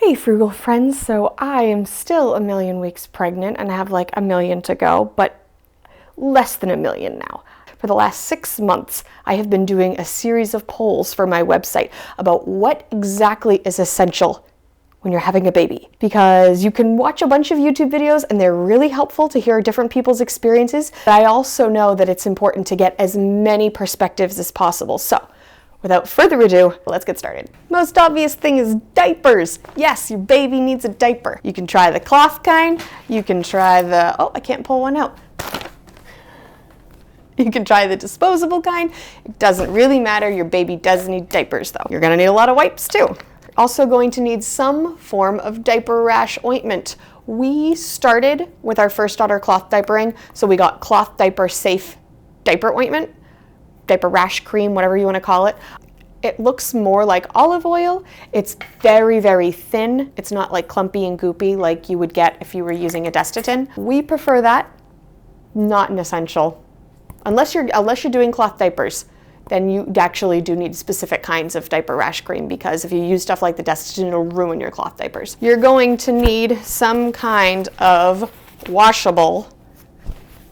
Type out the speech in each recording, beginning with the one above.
Hey frugal friends, so I am still a million weeks pregnant and I have like a million to go, but less than a million now. For the last 6 months, I have been doing a series of polls for my website about what exactly is essential when you're having a baby. Because you can watch a bunch of YouTube videos and they're really helpful to hear different people's experiences, but I also know that it's important to get as many perspectives as possible. So, without further ado, let's get started. Most obvious thing is diapers. Yes, your baby needs a diaper. You can try the cloth kind, you can try the, oh, I can't pull one out. You can try the disposable kind. It doesn't really matter, your baby does need diapers though. You're gonna need a lot of wipes too. Also going to need some form of diaper rash ointment. We started with our first daughter cloth diapering, so we got cloth diaper safe diaper ointment. Diaper rash cream, whatever you want to call it. It looks more like olive oil. It's very, very thin. It's not like clumpy and goopy like you would get if you were using a Destatin. We prefer that. Not an essential. Unless you're doing cloth diapers, then you actually do need specific kinds of diaper rash cream, because if you use stuff like the Destatin, it'll ruin your cloth diapers. You're going to need some kind of washable.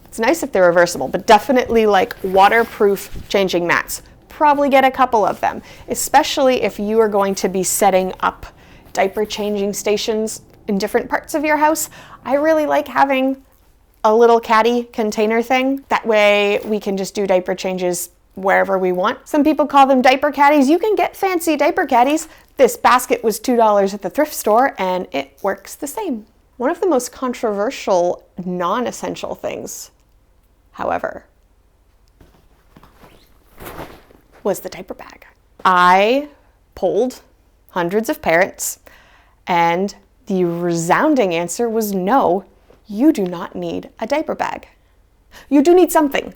It's nice if they're reversible, but definitely like waterproof changing mats. Probably get a couple of them, especially if you are going to be setting up diaper changing stations in different parts of your house. I really like having a little caddy container thing. That way we can just do diaper changes wherever we want. Some people call them diaper caddies. You can get fancy diaper caddies. This basket was $2 at the thrift store and it works the same. One of the most controversial non-essential things, however, was the diaper bag. I polled hundreds of parents and the resounding answer was no, you do not need a diaper bag. You do need something,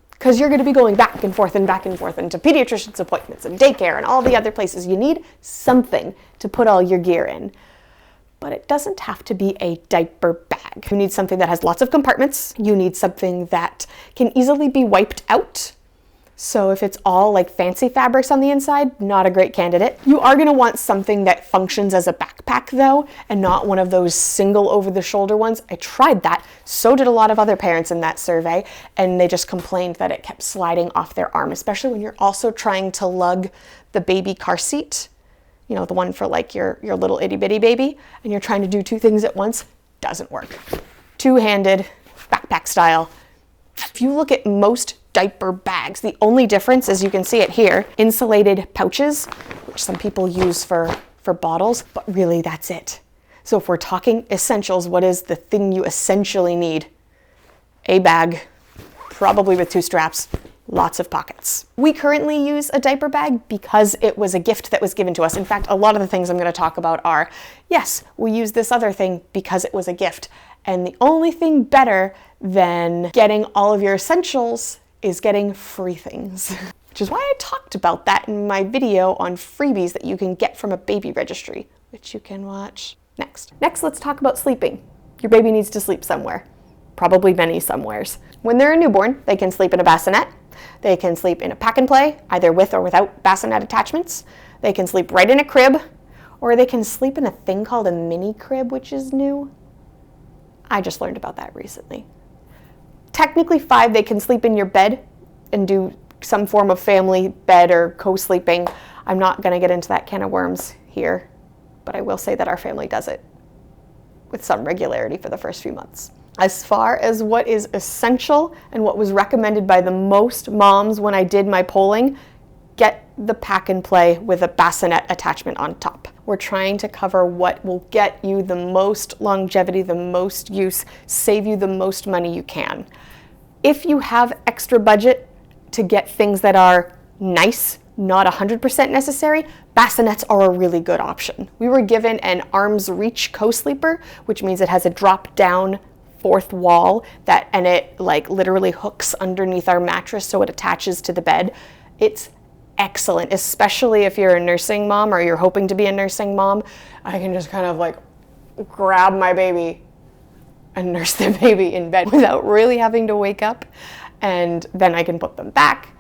because you're going to be going back and forth into pediatrician's appointments and daycare and all the other places. You need something to put all your gear in. But it doesn't have to be a diaper bag. You need something that has lots of compartments. You need something that can easily be wiped out. So if it's all like fancy fabrics on the inside, not a great candidate. You are gonna want something that functions as a backpack though, and not one of those single over the shoulder ones. I tried that, so did a lot of other parents in that survey, and they just complained that it kept sliding off their arm, especially when you're also trying to lug the baby car seat. You know, the one for like your little itty bitty baby, and you're trying to do two things at once, doesn't work. Two-handed, backpack style. If you look at most diaper bags, the only difference, as you can see it here, insulated pouches, which some people use for bottles, but really that's it. So if we're talking essentials, what is the thing you essentially need? A bag, probably with 2 straps. Lots of pockets. We currently use a diaper bag because it was a gift that was given to us. In fact, a lot of the things I'm going to talk about are, yes, we use this other thing because it was a gift. And the only thing better than getting all of your essentials is getting free things. Which is why I talked about that in my video on freebies that you can get from a baby registry, which you can watch next. Next, let's talk about sleeping. Your baby needs to sleep somewhere. Probably many somewheres. When they're a newborn, they can sleep in a bassinet. They can sleep in a pack and play, either with or without bassinet attachments. They can sleep right in a crib, or they can sleep in a thing called a mini crib, which is new. I just learned about that recently. Technically 5, they can sleep in your bed and do some form of family bed or co-sleeping. I'm not gonna get into that can of worms here, but I will say that our family does it with some regularity for the first few months. As far as what is essential and what was recommended by the most moms when I did my polling, get the pack and play with a bassinet attachment on top. We're trying to cover what will get you the most longevity, the most use, save you the most money you can. If you have extra budget to get things that are nice, not 100% necessary, bassinets are a really good option. We were given an arm's reach co-sleeper, which means it has a drop down 4th wall and it like literally hooks underneath our mattress so it attaches to the bed. It's excellent, especially if you're a nursing mom or you're hoping to be a nursing mom. I can just kind of like grab my baby and nurse the baby in bed without really having to wake up, and then I can put them back.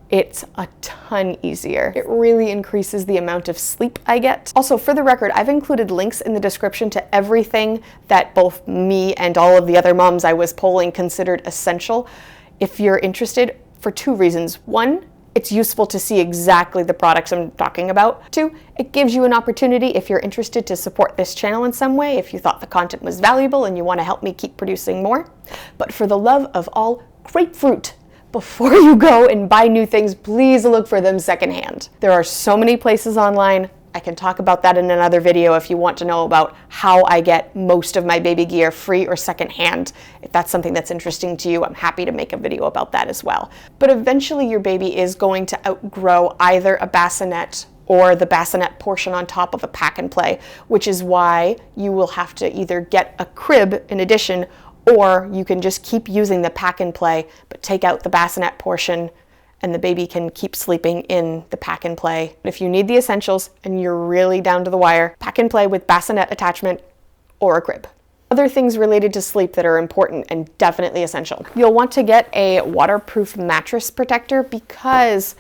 it's a ton easier. It really increases the amount of sleep I get. Also, for the record, I've included links in the description to everything that both me and all of the other moms I was polling considered essential. If you're interested, for two reasons. One, it's useful to see exactly the products I'm talking about. Two, it gives you an opportunity, if you're interested, to support this channel in some way, if you thought the content was valuable and you want to help me keep producing more. But for the love of all grapefruit, before you go and buy new things, please look for them secondhand. There are so many places online. I can talk about that in another video if you want to know about how I get most of my baby gear free or secondhand. If that's something that's interesting to you, I'm happy to make a video about that as well. But eventually your baby is going to outgrow either a bassinet or the bassinet portion on top of a pack and play, which is why you will have to either get a crib in addition, or you can just keep using the pack and play, but take out the bassinet portion and the baby can keep sleeping in the pack and play. If you need the essentials and you're really down to the wire, pack and play with bassinet attachment or a crib. Other things related to sleep that are important and definitely essential. You'll want to get a waterproof mattress protector because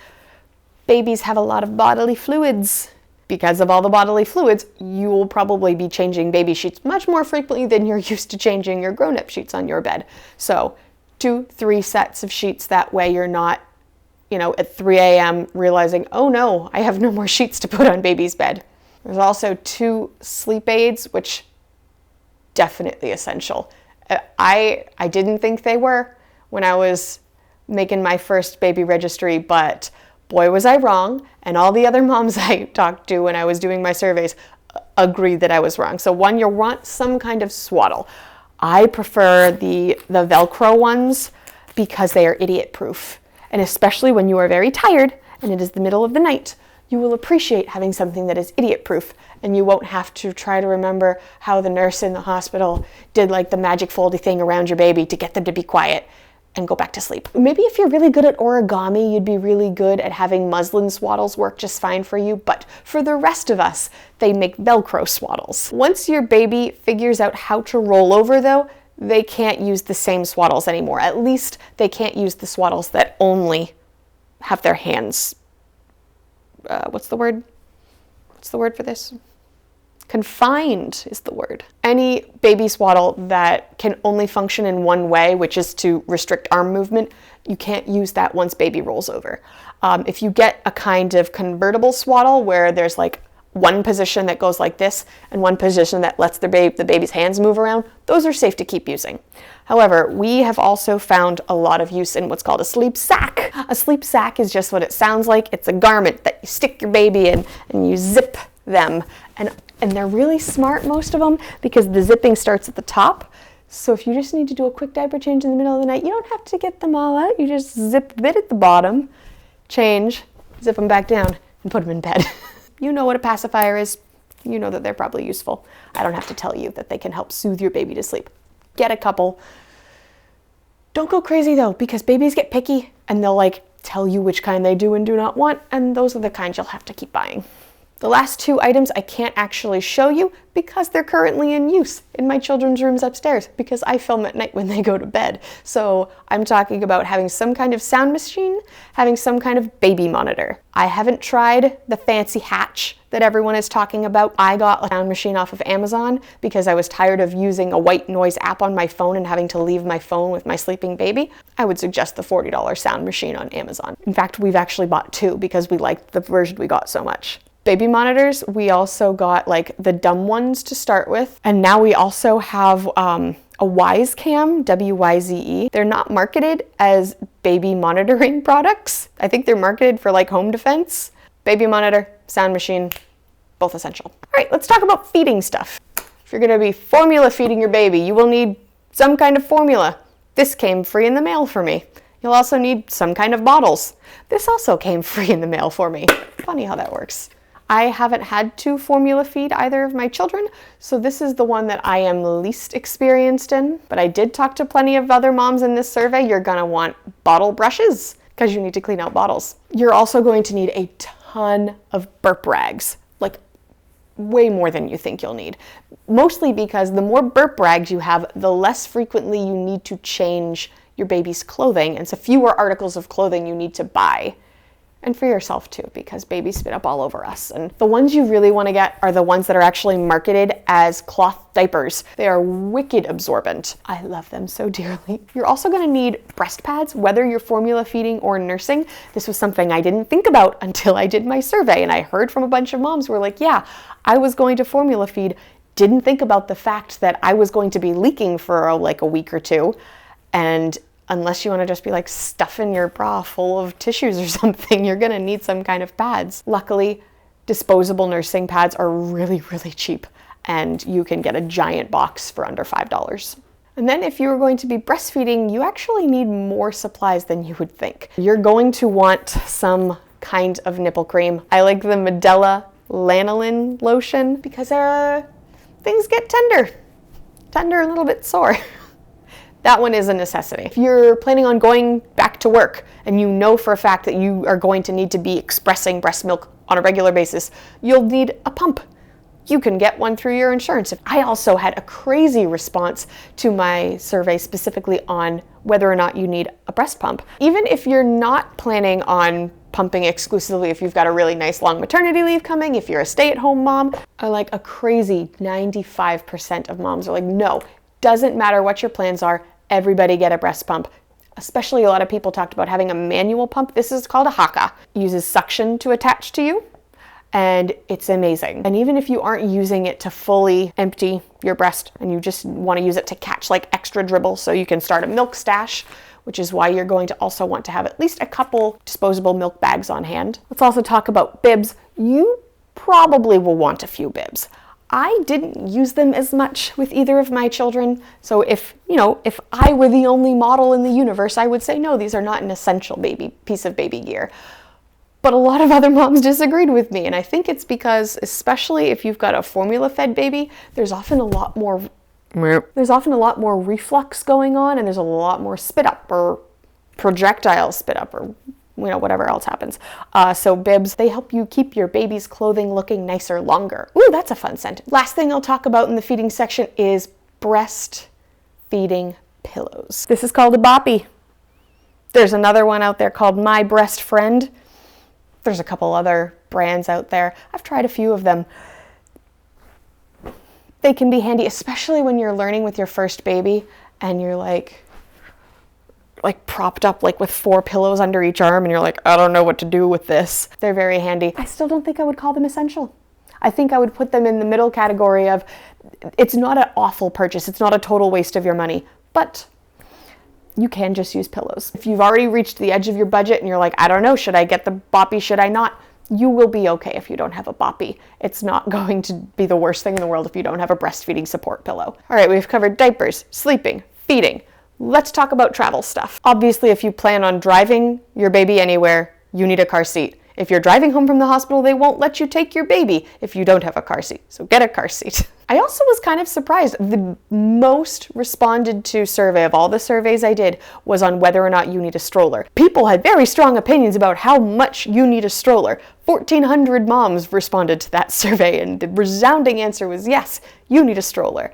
babies have a lot of bodily fluids. Because of all the bodily fluids, you will probably be changing baby sheets much more frequently than you're used to changing your grown-up sheets on your bed. So 2-3 sets of sheets, that way you're not, at 3 a.m. realizing, oh no, I have no more sheets to put on baby's bed. There's also 2 sleep aids, which definitely essential. I didn't think they were when I was making my first baby registry, but boy, was I wrong, and all the other moms I talked to when I was doing my surveys agreed that I was wrong. So one, you want some kind of swaddle. I prefer the Velcro ones because they are idiot-proof. And especially when you are very tired and it is the middle of the night, you will appreciate having something that is idiot-proof, and you won't have to try to remember how the nurse in the hospital did like the magic foldy thing around your baby to get them to be quiet and go back to sleep. Maybe if you're really good at origami, you'd be really good at having muslin swaddles work just fine for you, but for the rest of us, they make Velcro swaddles. Once your baby figures out how to roll over though, they can't use the same swaddles anymore. At least they can't use the swaddles that only have their hands, what's the word? What's the word for this? Confined is the word. Any baby swaddle that can only function in one way, which is to restrict arm movement, you can't use that once baby rolls over. If you get a kind of convertible swaddle where there's like one position that goes like this and one position that lets the baby's hands move around, those are safe to keep using. However, we have also found a lot of use in what's called a sleep sack. A sleep sack is just what it sounds like. It's a garment that you stick your baby in and you zip them. And they're really smart, most of them, because the zipping starts at the top. So if you just need to do a quick diaper change in the middle of the night, you don't have to get them all out. You just zip a bit at the bottom, change, zip them back down, and put them in bed. You know what a pacifier is. You know that they're probably useful. I don't have to tell you that they can help soothe your baby to sleep. Get a couple. Don't go crazy though, because babies get picky and they'll tell you which kind they do and do not want, and those are the kinds you'll have to keep buying. The last 2 items I can't actually show you because they're currently in use in my children's rooms upstairs because I film at night when they go to bed. So I'm talking about having some kind of sound machine, having some kind of baby monitor. I haven't tried the fancy Hatch that everyone is talking about. I got a sound machine off of Amazon because I was tired of using a white noise app on my phone and having to leave my phone with my sleeping baby. I would suggest the $40 sound machine on Amazon. In fact, we've actually bought 2 because we liked the version we got so much. Baby monitors, we also got the dumb ones to start with, and now we also have a Wyze Cam, W-Y-Z-E. They're not marketed as baby monitoring products. I think they're marketed for home defense. Baby monitor, sound machine, both essential. All right, let's talk about feeding stuff. If you're gonna be formula feeding your baby, you will need some kind of formula. This came free in the mail for me. You'll also need some kind of bottles. This also came free in the mail for me. Funny how that works. I haven't had to formula feed either of my children, so this is the one that I am least experienced in. But I did talk to plenty of other moms in this survey. You're gonna want bottle brushes because you need to clean out bottles. You're also going to need a ton of burp rags, way more than you think you'll need. Mostly because the more burp rags you have, the less frequently you need to change your baby's clothing, and so fewer articles of clothing you need to buy And for yourself too, because babies spit up all over us. And the ones you really want to get are the ones that are actually marketed as cloth diapers. They are wicked absorbent. I love them so dearly. You're also going to need breast pads, whether you're formula feeding or nursing. This was something I didn't think about until I did my survey, and I heard from a bunch of moms who were like, yeah, I was going to formula feed, didn't think about the fact that I was going to be leaking for like a week or two. And unless you want to just be like stuffing your bra full of tissues or something, you're going to need some kind of pads. Luckily, disposable nursing pads are really, really cheap, and you can get a giant box for under $5. And then if you are going to be breastfeeding, you actually need more supplies than you would think. You're going to want some kind of nipple cream. I like the Medela lanolin lotion because things get tender and a little bit sore. That one is a necessity. If you're planning on going back to work and you know for a fact that you are going to need to be expressing breast milk on a regular basis, you'll need a pump. You can get one through your insurance. I also had a crazy response to my survey specifically on whether or not you need a breast pump. Even if you're not planning on pumping exclusively, if you've got a really nice long maternity leave coming, if you're a stay-at-home mom, are like a crazy 95% of moms are like, no, doesn't matter what your plans are, everybody get a breast pump. Especially a lot of people talked about having a manual pump. This is called a haka. It uses suction to attach to you, and it's amazing. And even if you aren't using it to fully empty your breast and you just want to use it to catch like extra dribble so you can start a milk stash, which is why you're going to also want to have at least a couple disposable milk bags on hand. Let's also talk about bibs. You probably will want a few bibs. I didn't use them as much with either of my children. So if I were the only model in the universe, I would say, no, these are not an essential piece of baby gear. But a lot of other moms disagreed with me. And I think it's because, especially if you've got a formula-fed baby, there's often a lot more reflux going on, and there's a lot more spit up or projectile spit up or whatever else happens. So bibs, they help you keep your baby's clothing looking nicer longer. Ooh, that's a fun sentence. Last thing I'll talk about in the feeding section is breastfeeding pillows. This is called a boppy. There's another one out there called My Breast Friend. There's a couple other brands out there. I've tried a few of them. They can be handy, especially when you're learning with your first baby and you're like propped up like with 4 pillows under each arm and you're like, I don't know what to do with this. They're very handy. I still don't think I would call them essential. I think I would put them in the middle category of, it's not an awful purchase. It's not a total waste of your money, but you can just use pillows. If you've already reached the edge of your budget and you're like, I don't know, should I get the boppy, should I not? You will be okay if you don't have a boppy. It's not going to be the worst thing in the world if you don't have a breastfeeding support pillow. All right, we've covered diapers, sleeping, feeding. Let's talk about travel stuff. Obviously, if you plan on driving your baby anywhere, you need a car seat. If you're driving home from the hospital, they won't let you take your baby if you don't have a car seat. So get a car seat. I also was kind of surprised. The most responded to survey of all the surveys I did was on whether or not you need a stroller. People had very strong opinions about how much you need a stroller. 1,400 moms responded to that survey, and the resounding answer was yes, you need a stroller.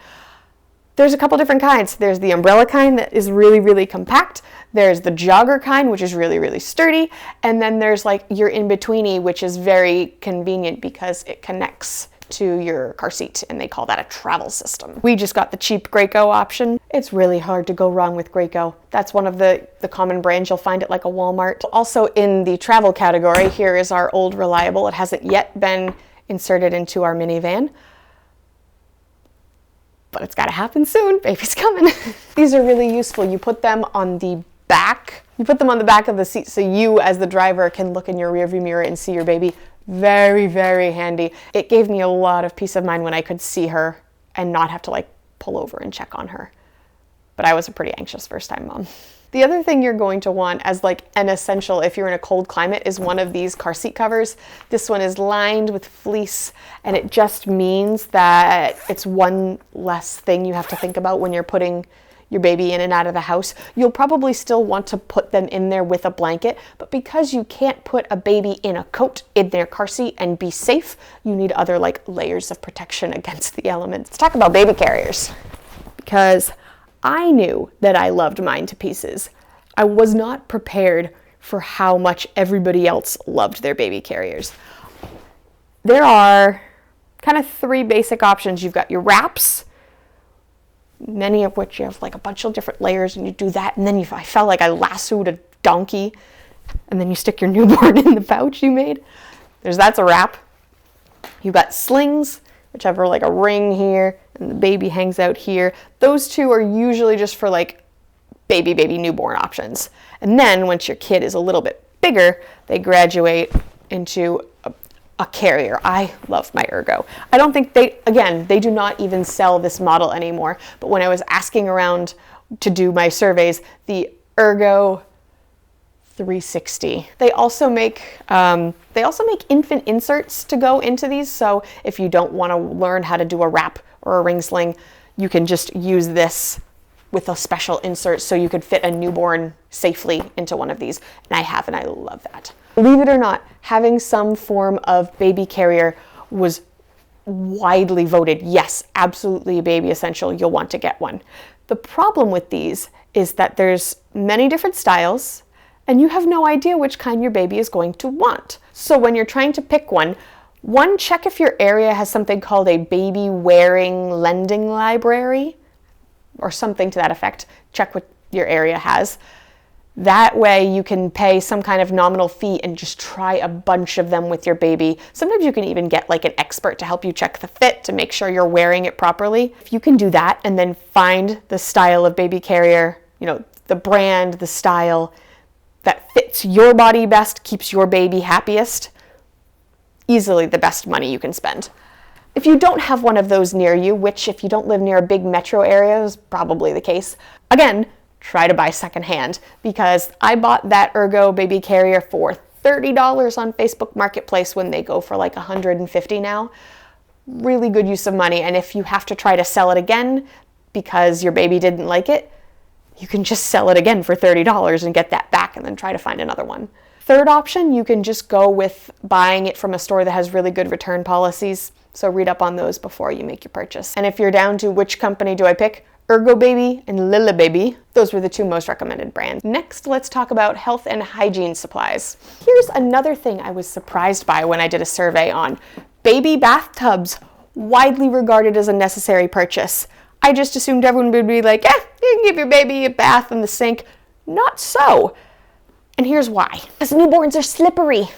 There's a couple different kinds. There's the umbrella kind that is really, really compact. There's the jogger kind, which is really, really sturdy. And then there's like your in-betweeny, which is very convenient because it connects to your car seat, and they call that a travel system. We just got the cheap Graco option. It's really hard to go wrong with Graco. That's one of the common brands you'll find at like a Walmart. Also in the travel category, here is our old Reliable. It hasn't yet been inserted into our minivan, but it's got to happen soon. Baby's coming. These are really useful. You put them on the back. You put them on the back of the seat so you, as the driver, can look in your rearview mirror and see your baby. Very, very handy. It gave me a lot of peace of mind when I could see her and not have to like pull over and check on her. But I was a pretty anxious first-time mom. The other thing you're going to want as like an essential if you're in a cold climate is one of these car seat covers. This one is lined with fleece, and it just means that it's one less thing you have to think about when you're putting your baby in and out of the house. You'll probably still want to put them in there with a blanket, but because you can't put a baby in a coat in their car seat and be safe, you need other like layers of protection against the elements. Let's talk about baby carriers, because I knew that I loved mine to pieces. I was not prepared for how much everybody else loved their baby carriers. There are kind of three basic options. You've got your wraps, many of which you have like a bunch of different layers, and you do that, and then I felt like I lassoed a donkey, and then you stick your newborn in the pouch you made. That's a wrap. You've got slings, which have like a ring here, and the baby hangs out here. Those two are usually just for like baby newborn options. And then once your kid is a little bit bigger, they graduate into a carrier. I love my Ergo. I don't think they do not even sell this model anymore. But when I was asking around to do my surveys, the Ergo 360. They also make infant inserts to go into these. So if you don't want to learn how to do a wrap or a ring sling, you can just use this with a special insert so you could fit a newborn safely into one of these. And I have, and I love that. Believe it or not, having some form of baby carrier was widely voted, yes, absolutely a baby essential, you'll want to get one. The problem with these is that there's many different styles, and you have no idea which kind your baby is going to want. So when you're trying to pick one, check if your area has something called a baby wearing lending library, or something to that effect. Check what your area has. That way you can pay some kind of nominal fee and just try a bunch of them with your baby. Sometimes you can even get like an expert to help you check the fit to make sure you're wearing it properly. If you can do that and then find the style of baby carrier, the brand, the style that fits your body best, keeps your baby happiest, easily the best money you can spend. If you don't have one of those near you, which if you don't live near a big metro area is probably the case, again, try to buy secondhand, because I bought that Ergo baby carrier for $30 on Facebook Marketplace when they go for like $150 now. Really good use of money. And if you have to try to sell it again because your baby didn't like it, you can just sell it again for $30 and get that back and then try to find another one. Third option, you can just go with buying it from a store that has really good return policies. So read up on those before you make your purchase. And if you're down to which company do I pick, Ergo Baby and Lilla Baby, those were the two most recommended brands. Next, let's talk about health and hygiene supplies. Here's another thing I was surprised by when I did a survey on baby bathtubs, widely regarded as a necessary purchase. I just assumed everyone would be like, you can give your baby a bath in the sink. Not so. And here's why. Because newborns are slippery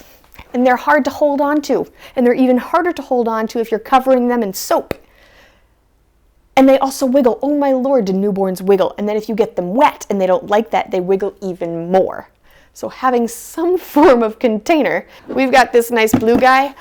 and they're hard to hold on to. And they're even harder to hold on to if you're covering them in soap. And they also wiggle. Oh my Lord, do newborns wiggle? And then if you get them wet and they don't like that, they wiggle even more. So having some form of container, we've got this nice blue guy,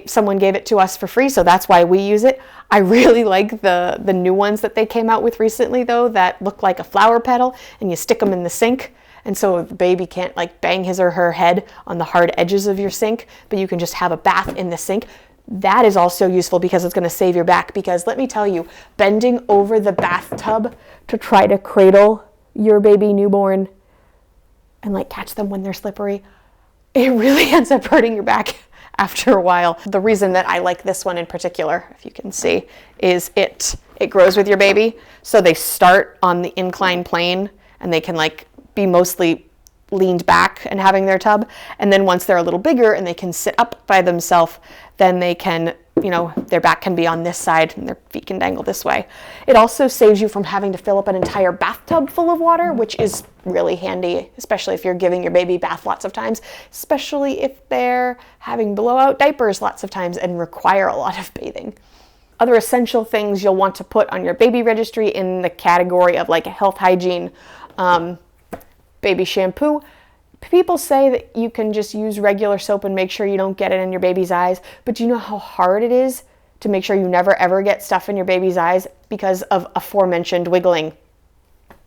someone gave it to us for free, so that's why we use it. I really like the new ones that they came out with recently though, that look like a flower petal, and you stick them in the sink. And so the baby can't like bang his or her head on the hard edges of your sink, but you can just have a bath in the sink. That is also useful because it's going to save your back, because let me tell you, bending over the bathtub to try to cradle your baby newborn and like catch them when they're slippery, it really ends up hurting your back after a while. The reason that I like this one in particular, if you can see, is it grows with your baby. So they start on the inclined plane and they can like be mostly leaned back and having their tub. And then once they're a little bigger and they can sit up by themselves, then they can, their back can be on this side and their feet can dangle this way. It also saves you from having to fill up an entire bathtub full of water, which is really handy, especially if you're giving your baby bath lots of times, especially if they're having blowout diapers lots of times and require a lot of bathing. Other essential things you'll want to put on your baby registry in the category of like health hygiene, baby shampoo. People say that you can just use regular soap and make sure you don't get it in your baby's eyes, but do you know how hard it is to make sure you never ever get stuff in your baby's eyes because of aforementioned wiggling?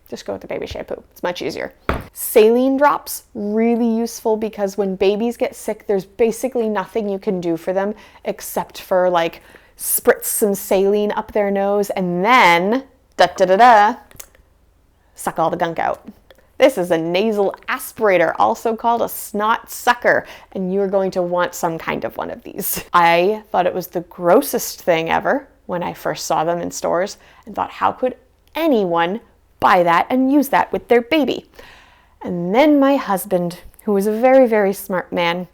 Just go with the baby shampoo. It's much easier. Saline drops, really useful, because when babies get sick, there's basically nothing you can do for them except for like spritz some saline up their nose and then suck all the gunk out. This is a nasal aspirator, also called a snot sucker, and you're going to want some kind of one of these. I thought it was the grossest thing ever when I first saw them in stores and thought, how could anyone buy that and use that with their baby? And then my husband, who was a very, very smart man,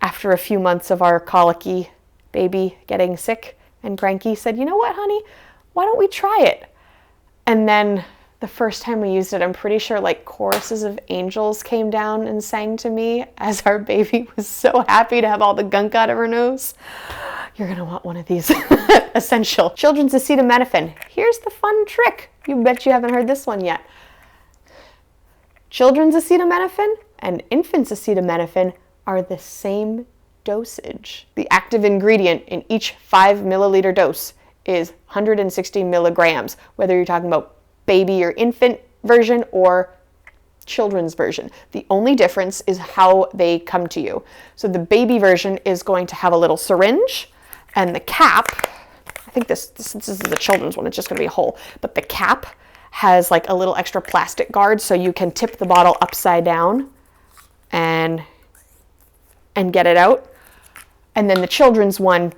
after a few months of our colicky baby getting sick and cranky, said, you know what, honey, why don't we try it? And then the first time we used it, I'm pretty sure like choruses of angels came down and sang to me as our baby was so happy to have all the gunk out of her nose. You're gonna want one of these. Essential. Children's acetaminophen. Here's the fun trick. You bet you haven't heard this one yet. Children's acetaminophen and infants' acetaminophen are the same dosage. The active ingredient in each 5 milliliter dose is 160 milligrams, whether you're talking about baby or infant version or children's version. The only difference is how they come to you. So the baby version is going to have a little syringe, and the cap, I think this is the children's one, it's just going to be a hole, but the cap has like a little extra plastic guard so you can tip the bottle upside down and get it out. And then the children's one,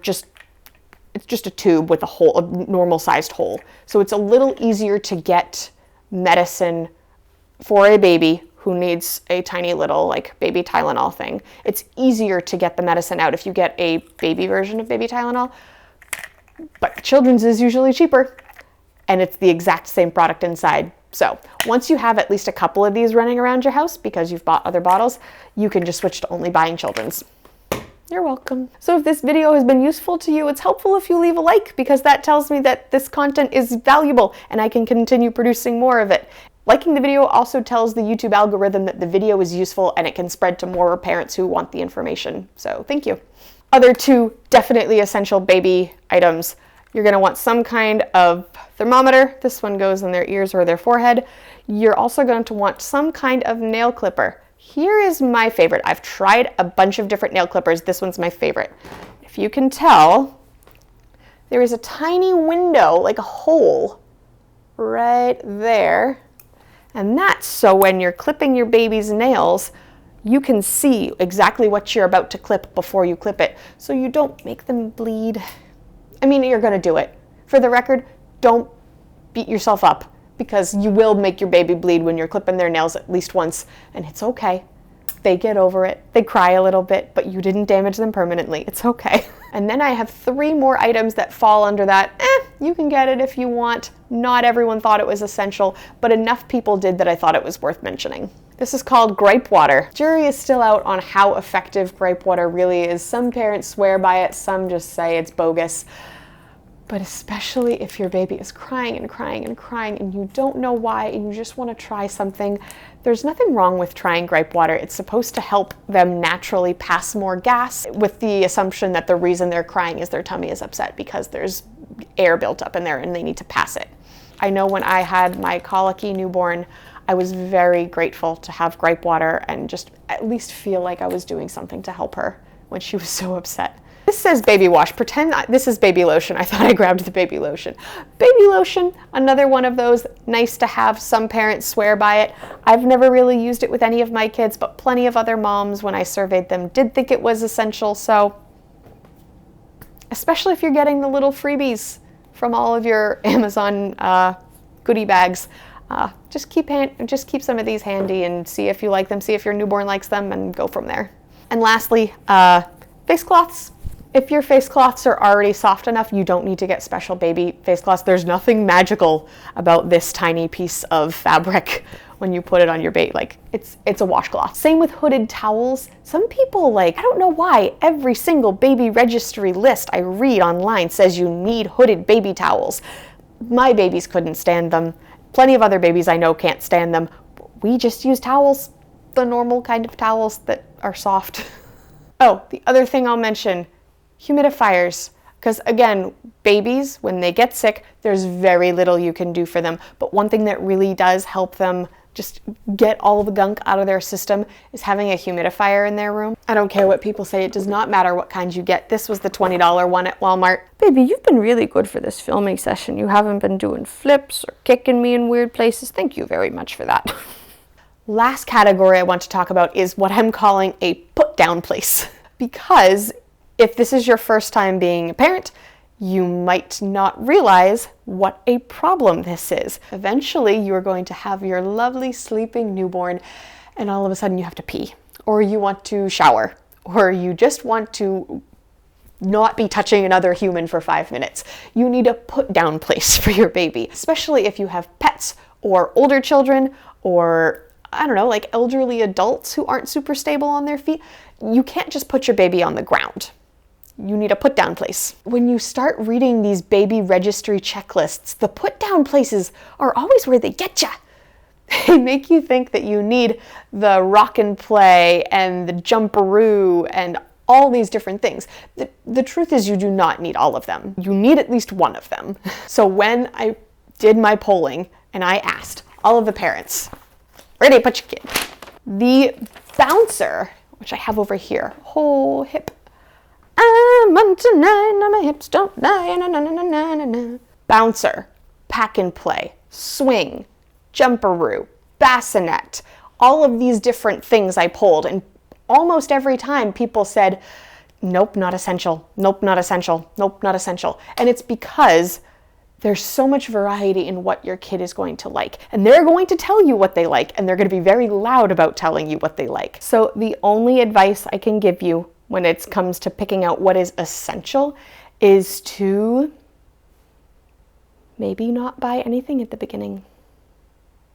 it's just a tube with a hole, a normal sized hole. So it's a little easier to get medicine for a baby who needs a tiny little like baby Tylenol thing. It's easier to get the medicine out if you get a baby version of baby Tylenol, but the children's is usually cheaper and it's the exact same product inside. So once you have at least a couple of these running around your house because you've bought other bottles, you can just switch to only buying children's. You're welcome. So if this video has been useful to you, it's helpful if you leave a like because that tells me that this content is valuable and I can continue producing more of it. Liking the video also tells the YouTube algorithm that the video is useful and it can spread to more parents who want the information. So thank you. Other two definitely essential baby items. You're going to want some kind of thermometer. This one goes in their ears or their forehead. You're also going to want some kind of nail clipper. Here is my favorite. I've tried a bunch of different nail clippers. This one's my favorite. If you can tell, there is a tiny window, like a hole, right there. And that's so when you're clipping your baby's nails, you can see exactly what you're about to clip before you clip it, so you don't make them bleed. I mean, you're gonna do it. For the record, don't beat yourself up because you will make your baby bleed when you're clipping their nails at least once, and it's okay. They get over it. They cry a little bit, but you didn't damage them permanently. It's okay. And then I have 3 more items that fall under that. You can get it if you want. Not everyone thought it was essential, but enough people did that I thought it was worth mentioning. This is called gripe water. Jury is still out on how effective gripe water really is. Some parents swear by it, some just say it's bogus. But especially if your baby is crying and crying and crying and you don't know why and you just want to try something, there's nothing wrong with trying gripe water. It's supposed to help them naturally pass more gas with the assumption that the reason they're crying is their tummy is upset because there's air built up in there and they need to pass it. I know when I had my colicky newborn, I was very grateful to have gripe water and just at least feel like I was doing something to help her when she was so upset. This says baby wash. Pretend this is baby lotion. I thought I grabbed the baby lotion. Baby lotion, another one of those, nice to have. Some parents swear by it. I've never really used it with any of my kids, but plenty of other moms, when I surveyed them, did think it was essential. So, especially if you're getting the little freebies from all of your Amazon goodie bags, just keep some of these handy and see if you like them, see if your newborn likes them, and go from there. And lastly, face cloths. If your face cloths are already soft enough, you don't need to get special baby face cloths. There's nothing magical about this tiny piece of fabric when you put it on your baby. Like, it's a washcloth. Same with hooded towels. Some people, I don't know why, every single baby registry list I read online says you need hooded baby towels. My babies couldn't stand them. Plenty of other babies I know can't stand them. We just use towels, the normal kind of towels that are soft. Oh, the other thing I'll mention, humidifiers. Because again, babies, when they get sick, there's very little you can do for them. But one thing that really does help them just get all the gunk out of their system is having a humidifier in their room. I don't care what people say, it does not matter what kind you get. This was the $20 one at Walmart. Baby, you've been really good for this filming session. You haven't been doing flips or kicking me in weird places. Thank you very much for that. Last category I want to talk about is what I'm calling a put-down place. Because if this is your first time being a parent, you might not realize what a problem this is. Eventually, you are going to have your lovely sleeping newborn, and all of a sudden you have to pee. or you want to shower, or you just want to not be touching another human for 5 minutes. You need a put down place for your baby, especially if you have pets or older children or, I don't know, like elderly adults who aren't super stable on their feet. You can't just put your baby on the ground. You need a put down place. When you start reading these baby registry checklists, the put down places are always where they get you. They make you think that you need the rock and play and the jumperoo and all these different things. The truth is you do not need all of them. You need at least one of them. So when I did my polling and I asked all of the parents, where do you put your kid? The bouncer, which I have over here, whole hip. I'm on tonight, now my hips don't lie, na na na na na na. Bouncer, pack and play, swing, jumperoo, bassinet, all of these different things I polled, and almost every time people said, nope, not essential, nope, not essential, nope, not essential. And it's because there's so much variety in what your kid is going to like. And they're going to tell you what they like, and they're going to be very loud about telling you what they like. So the only advice I can give you when it comes to picking out what is essential is to maybe not buy anything at the beginning.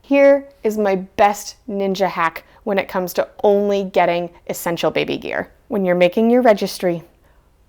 Here is my best ninja hack when it comes to only getting essential baby gear. When you're making your registry,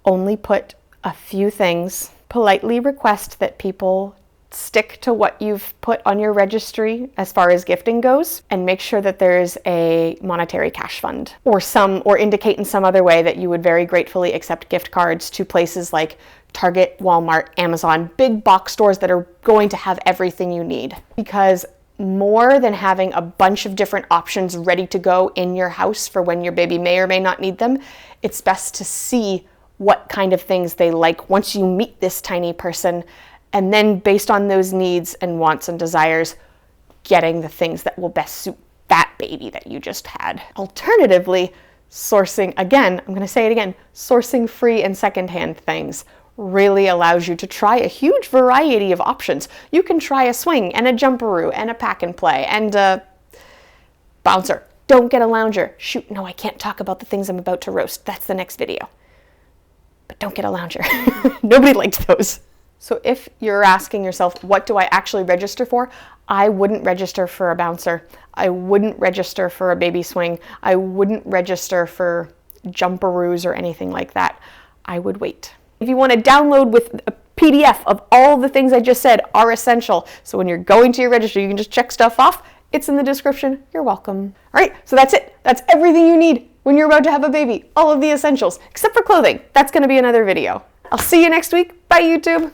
only put a few things. Politely request that people stick to what you've put on your registry as far as gifting goes, and make sure that there's a monetary cash fund or indicate in some other way that you would very gratefully accept gift cards to places like Target, Walmart, Amazon, big box stores that are going to have everything you need. Because more than having a bunch of different options ready to go in your house for when your baby may or may not need them, it's best to see what kind of things they like once you meet this tiny person, and then based on those needs and wants and desires, getting the things that will best suit that baby that you just had. Alternatively, sourcing, again, I'm going to say it again, sourcing free and secondhand things really allows you to try a huge variety of options. You can try a swing and a jumperoo and a pack and play and a bouncer. Don't get a lounger. Shoot, no, I can't talk about the things I'm about to roast. That's the next video. But don't get a lounger. Nobody liked those. So if you're asking yourself, what do I actually register for? I wouldn't register for a bouncer. I wouldn't register for a baby swing. I wouldn't register for jumperoos or anything like that. I would wait. If you want to download with a PDF of all the things I just said are essential, so when you're going to your registry, you can just check stuff off. It's in the description. You're welcome. All right, so that's it. That's everything you need when you're about to have a baby. All of the essentials, except for clothing. That's going to be another video. I'll see you next week. Bye, YouTube.